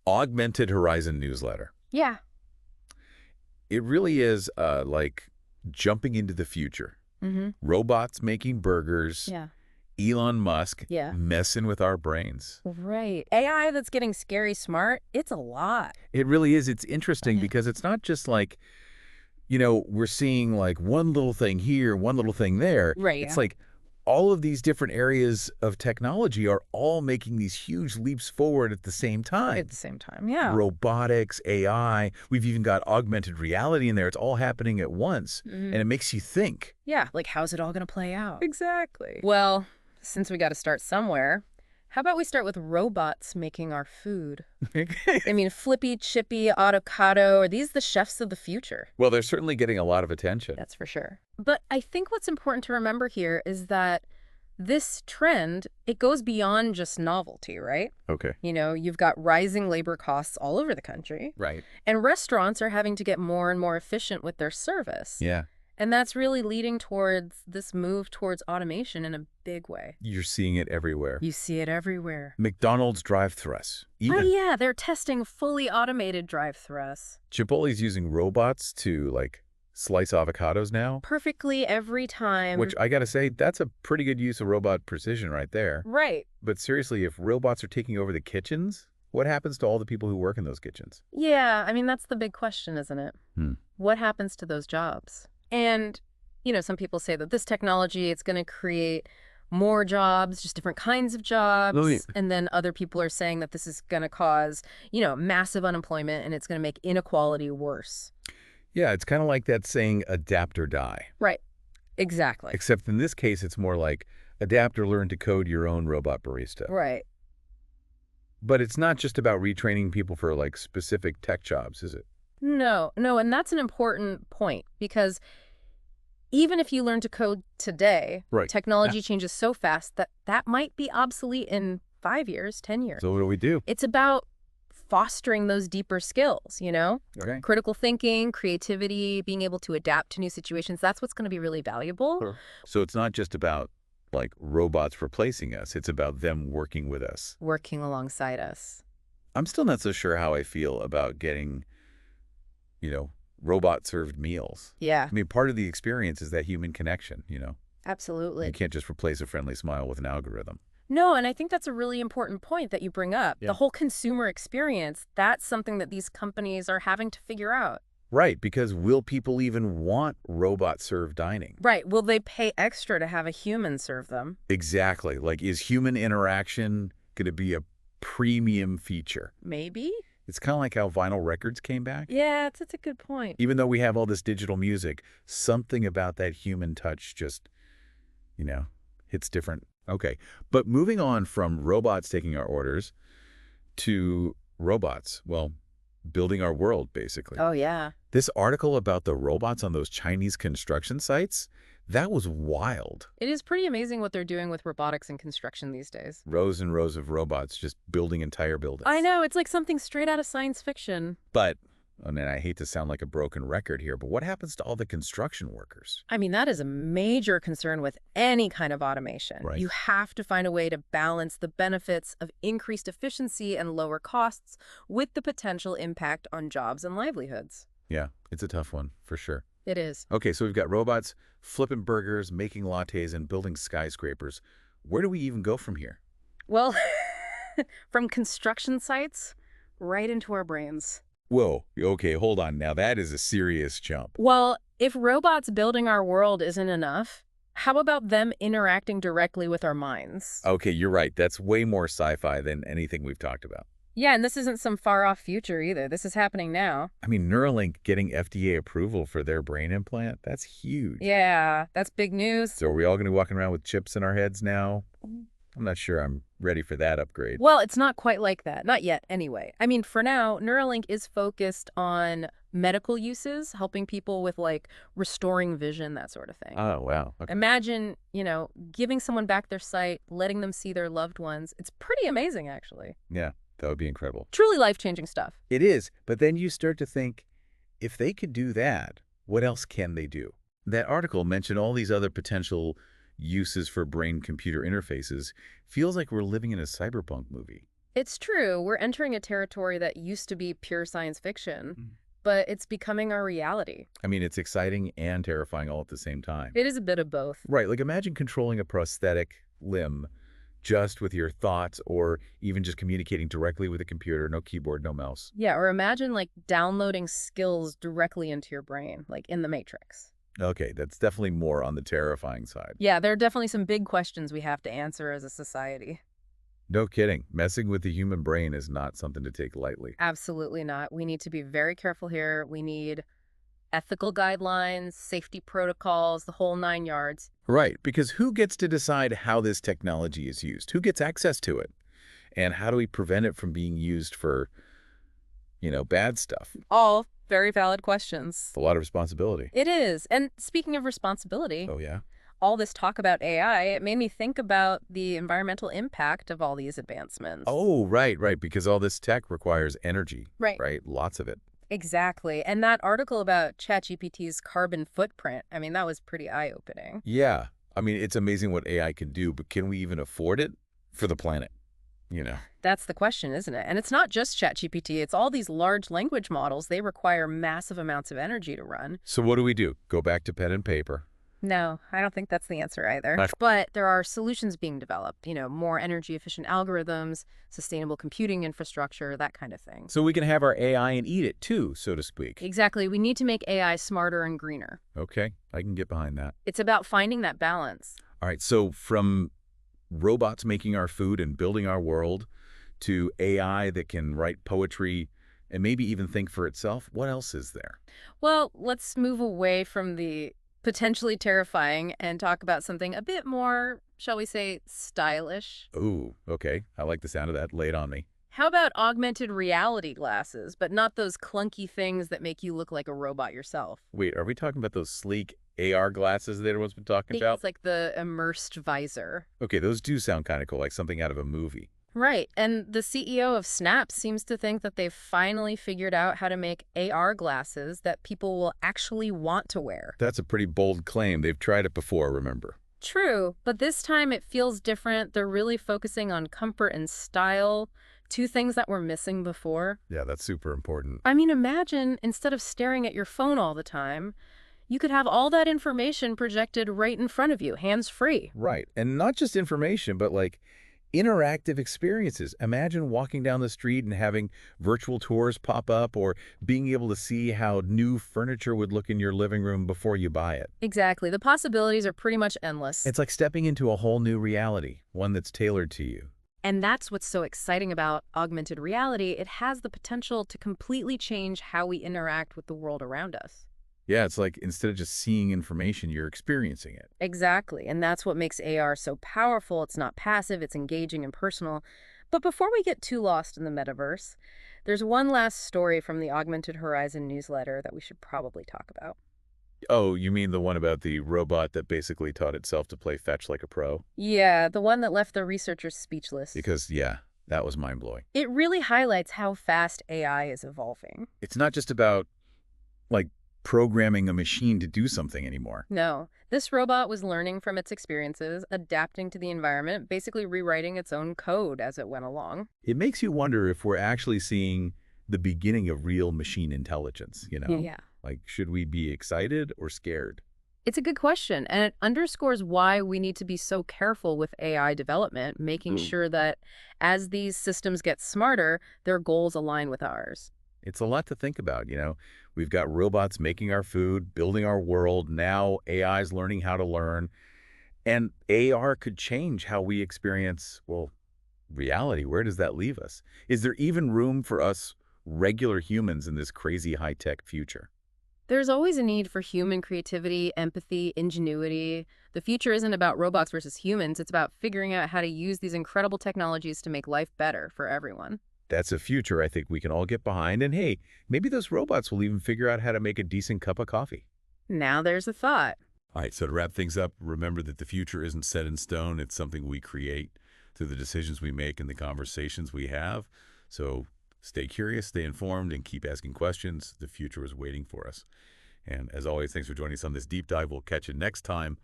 Augmented Horizon newsletter. Yeah. It really is like jumping into the future. Mm-hmm. Robots making burgers. Yeah. Elon Musk Yeah. messing with our brains. Right. AI that's getting scary smart, it's a lot. It really is. It's interesting because it's not just like, we're seeing like one little thing here, one little thing there. Right. It's like all of these different areas of technology are all making these huge leaps forward at the same time. At the same time, yeah. Robotics, AI, we've even got augmented reality in there. It's all happening at once, Mm-hmm. and it makes you think. Yeah, like how's it all going to play out? Exactly. Well, since we got to start somewhere, how about we start with robots making our food? I mean, Flippy, Chippy, Avocado, are these the chefs of the future? Well, they're certainly getting a lot of attention. That's for sure. But I think what's important to remember here is that this trend, it goes beyond just novelty, right? Okay. You've got rising labor costs all over the country. Right. And restaurants are having to get more and more efficient with their service. Yeah. And that's really leading towards this move towards automation in a big way. You're seeing it everywhere. You see it everywhere. McDonald's drive-thrus. Oh, yeah, they're testing fully automated drive-thrus. Chipotle's using robots to, like, slice avocados now. Perfectly every time. Which, I gotta say, that's a pretty good use of robot precision right there. Right. But seriously, if robots are taking over the kitchens, what happens to all the people who work in those kitchens? Yeah, I mean, that's the big question, isn't it? What happens to those jobs? And, some people say that this technology, it's going to create more jobs, just different kinds of jobs. Oh, yeah. And then other people are saying that this is going to cause, massive unemployment and it's going to make inequality worse. Yeah, it's kind of like that saying, adapt or die. Right. Exactly. Except in this case, it's more like adapt or learn to code your own robot barista. Right. But it's not just about retraining people for, like, specific tech jobs, is it? No, and that's an important point because even if you learn to code today, right. Technology changes so fast that might be obsolete in 5 years, 10 years. So what do we do? It's about fostering those deeper skills, Okay. Critical thinking, creativity, being able to adapt to new situations. That's what's going to be really valuable. Sure. So it's not just about, like, robots replacing us. It's about them working with us. Working alongside us. I'm still not so sure how I feel about getting, robot-served meals. Yeah. I mean, part of the experience is that human connection, Absolutely. You can't just replace a friendly smile with an algorithm. No, and I think that's a really important point that you bring up. Yeah. The whole consumer experience, that's something that these companies are having to figure out. Right, because will people even want robot-served dining? Right. Will they pay extra to have a human serve them? Exactly. Like, is human interaction going to be a premium feature? Maybe. It's kind of like how vinyl records came back. Yeah, that's a good point. Even though we have all this digital music, something about that human touch just, hits different. Okay, but moving on from robots taking our orders to robots, well, building our world, basically. Oh, yeah. This article about the robots on those Chinese construction sites, that was wild. It is pretty amazing what they're doing with robotics and construction these days. Rows and rows of robots just building entire buildings. I know, it's like something straight out of science fiction. But, and I hate to sound like a broken record here, but what happens to all the construction workers? I mean, that is a major concern with any kind of automation. Right. You have to find a way to balance the benefits of increased efficiency and lower costs with the potential impact on jobs and livelihoods. Yeah, it's a tough one, for sure. It is. Okay, so we've got robots flipping burgers, making lattes, and building skyscrapers. Where do we even go from here? Well, from construction sites right into our brains. Whoa, okay, hold on. Now that is a serious jump. Well, if robots building our world isn't enough, how about them interacting directly with our minds? Okay, you're right. That's way more sci-fi than anything we've talked about. Yeah, and this isn't some far-off future either. This is happening now. I mean, Neuralink getting FDA approval for their brain implant, that's huge. Yeah, that's big news. So are we all going to be walking around with chips in our heads now? I'm not sure I'm ready for that upgrade. Well, it's not quite like that. Not yet, anyway. I mean, for now, Neuralink is focused on medical uses, helping people with, like, restoring vision, that sort of thing. Oh, wow. Okay. Imagine, giving someone back their sight, letting them see their loved ones. It's pretty amazing, actually. Yeah, that would be incredible. Truly life-changing stuff. It is, but then you start to think, if they could do that, what else can they do? That article mentioned all these other potential uses for brain-computer interfaces. Feels like we're living in a cyberpunk movie. It's true. We're entering a territory that used to be pure science fiction, Mm. but it's becoming our reality. I mean, it's exciting and terrifying all at the same time. It is a bit of both. Right, like imagine controlling a prosthetic limb just with your thoughts or even just communicating directly with a computer, no keyboard, no mouse. Yeah, or imagine like downloading skills directly into your brain, like in the Matrix. Okay, that's definitely more on the terrifying side. Yeah, there are definitely some big questions we have to answer as a society. No kidding. Messing with the human brain is not something to take lightly. Absolutely not. We need to be very careful here. We need ethical guidelines, safety protocols, the whole nine yards. Right, because who gets to decide how this technology is used? Who gets access to it? And how do we prevent it from being used for, bad stuff? All very valid questions. It's a lot of responsibility. It is. And speaking of responsibility, Oh, yeah? all this talk about AI, it made me think about the environmental impact of all these advancements. Oh, right, because all this tech requires energy, Right. right? Lots of it. Exactly. And that article about ChatGPT's carbon footprint, I mean, that was pretty eye-opening. Yeah. I mean, it's amazing what AI can do, but can we even afford it for the planet? You know? That's the question, isn't it? And it's not just ChatGPT, it's all these large language models. They require massive amounts of energy to run. So what do? Go back to pen and paper. No, I don't think that's the answer either. That's- But there are solutions being developed, more energy efficient algorithms, sustainable computing infrastructure, that kind of thing. So we can have our AI and eat it too, so to speak. Exactly. We need to make AI smarter and greener. Okay, I can get behind that. It's about finding that balance. All right, so from robots making our food and building our world to AI that can write poetry and maybe even think for itself, what else is there? Well, let's move away from the potentially terrifying and talk about something a bit more, shall we say, stylish. Ooh, okay. I like the sound of that. Lay it on me. How about augmented reality glasses, but not those clunky things that make you look like a robot yourself? Wait, are we talking about those sleek AR glasses that everyone's been talking about? It's like the immersed visor. Okay, those do sound kind of cool, like something out of a movie. Right, and the CEO of Snap seems to think that they've finally figured out how to make AR glasses that people will actually want to wear. That's a pretty bold claim. They've tried it before, remember? True, but this time it feels different. They're really focusing on comfort and style, two things that were missing before. Yeah, that's super important. I mean, imagine instead of staring at your phone all the time, you could have all that information projected right in front of you, hands-free. Right, and not just information, but like interactive experiences. Imagine walking down the street and having virtual tours pop up or being able to see how new furniture would look in your living room before you buy it. Exactly. The possibilities are pretty much endless. It's like stepping into a whole new reality, one that's tailored to you. And that's what's so exciting about augmented reality. It has the potential to completely change how we interact with the world around us. Yeah, it's like instead of just seeing information, you're experiencing it. Exactly. And that's what makes AR so powerful. It's not passive, it's engaging and personal. But before we get too lost in the metaverse, there's one last story from the Augmented Horizon newsletter that we should probably talk about. Oh, you mean the one about the robot that basically taught itself to play fetch like a pro? Yeah, the one that left the researchers speechless. Because, yeah, that was mind-blowing. It really highlights how fast AI is evolving. It's not just about, like, programming a machine to do something anymore. No, this robot was learning from its experiences, adapting to the environment, basically rewriting its own code as it went along. It makes you wonder if we're actually seeing the beginning of real machine intelligence, you know? Yeah. Like, should we be excited or scared? It's a good question, and it underscores why we need to be so careful with AI development, making sure that as these systems get smarter, their goals align with ours. It's a lot to think about, you know? We've got robots making our food, building our world. Now AI's learning how to learn. And AR could change how we experience, well, reality. Where does that leave us? Is there even room for us regular humans in this crazy high-tech future? There's always a need for human creativity, empathy, ingenuity. The future isn't about robots versus humans. It's about figuring out how to use these incredible technologies to make life better for everyone. That's a future I think we can all get behind. And hey, maybe those robots will even figure out how to make a decent cup of coffee. Now there's a thought. All right, so to wrap things up, remember that the future isn't set in stone. It's something we create through the decisions we make and the conversations we have. So stay curious, stay informed, and keep asking questions. The future is waiting for us. And as always, thanks for joining us on this deep dive. We'll catch you next time.